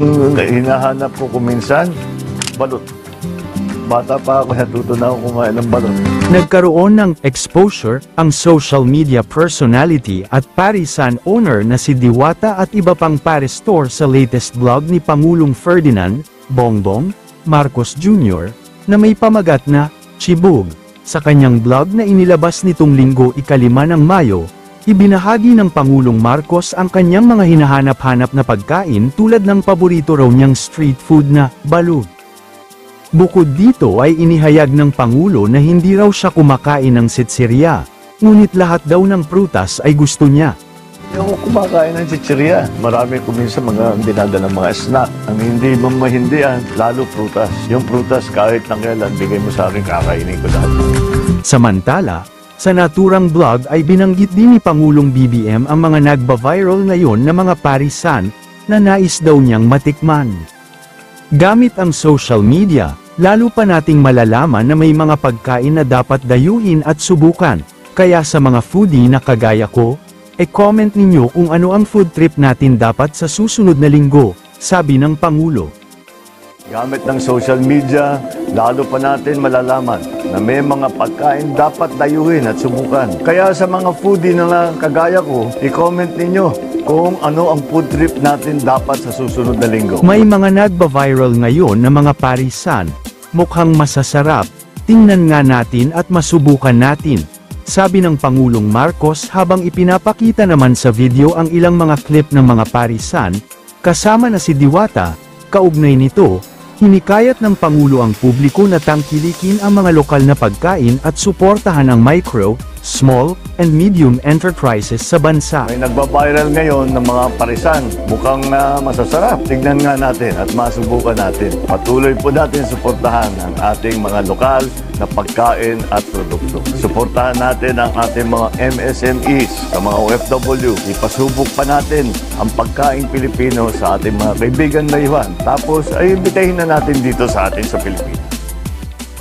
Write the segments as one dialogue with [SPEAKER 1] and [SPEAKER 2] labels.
[SPEAKER 1] Hinahanap ko kung minsan, balot. Bata pa ako, natuto na ako kumain ng balot.
[SPEAKER 2] Nagkaroon ng exposure ang social media personality at parisan owner na si Diwata at iba pang Paris store sa latest vlog ni Pangulong Ferdinand Bongbong Marcos Jr. na may pamagat na Chibog. Sa kanyang vlog na inilabas nitong Linggo 5 ng Mayo, ibinahagi ng Pangulong Marcos ang kanyang mga hinahanap-hanap na pagkain tulad ng paborito raw niyang street food na balot. Bukod dito ay inihayag ng Pangulo na hindi raw siya kumakain ng sitsirya, ngunit lahat daw ng prutas ay gusto niya.
[SPEAKER 1] Hindi ako kumakain ng chichirya. Marami ko minsan mga dinadala mga snack. Ang hindi mo mahindihan, lalo prutas. Yung prutas kahit lang kailan, bigay mo sa akin, kakainin ko lahat.
[SPEAKER 2] Samantala, sa naturang vlog ay binanggit din ni Pangulong BBM ang mga nagba-viral ngayon na mga parisan na nais daw niyang matikman. Gamit ang social media, lalo pa nating malalaman na may mga pagkain na dapat dayuhin at subukan. Kaya sa mga foodie na kagaya ko, comment ninyo kung ano ang food trip natin dapat sa susunod na linggo, sabi ng Pangulo.
[SPEAKER 1] Gamit ng social media, lalo pa natin malalaman na may mga pagkain dapat dayuhin at subukan. Kaya sa mga foodie na kagaya ko, i-comment ninyo kung ano ang food trip natin dapat sa susunod na linggo.
[SPEAKER 2] May mga nagba-viral ngayon na mga parisan, mukhang masasarap, tingnan nga natin at masubukan natin, sabi ng Pangulong Marcos habang ipinapakita naman sa video ang ilang mga clip ng mga parisan, kasama na si Diwata. Kaugnay nito, hinikayat ng Pangulo ang publiko na tangkilikin ang mga lokal na pagkain at suportahan ang micro, small, and medium enterprises sa bansa.
[SPEAKER 1] May nagba-viral ngayon ng mga parisan. Mukhang masasarap. Tignan nga natin at masubukan natin. Patuloy po natin suportahan ang ating mga lokal na pagkain at produkto. Suportahan natin ang ating mga MSMEs, sa mga OFW. Ipasubok pa natin ang pagkain Pilipino sa ating mga kaibigan na Iwan. Tapos ay imbitahin na natin dito sa atin sa Pilipinas.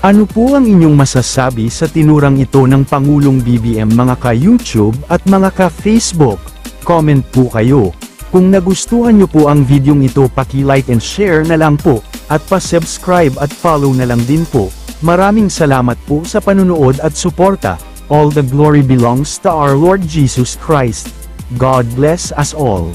[SPEAKER 2] Ano po ang inyong masasabi sa tinurang ito ng Pangulong BBM mga ka-YouTube at mga ka-Facebook? Comment po kayo. Kung nagustuhan nyo po ang videong ito, paki-like and share na lang po, at pa-subscribe at follow na lang din po. Maraming salamat po sa panunood at suporta. All the glory belongs to our Lord Jesus Christ. God bless us all.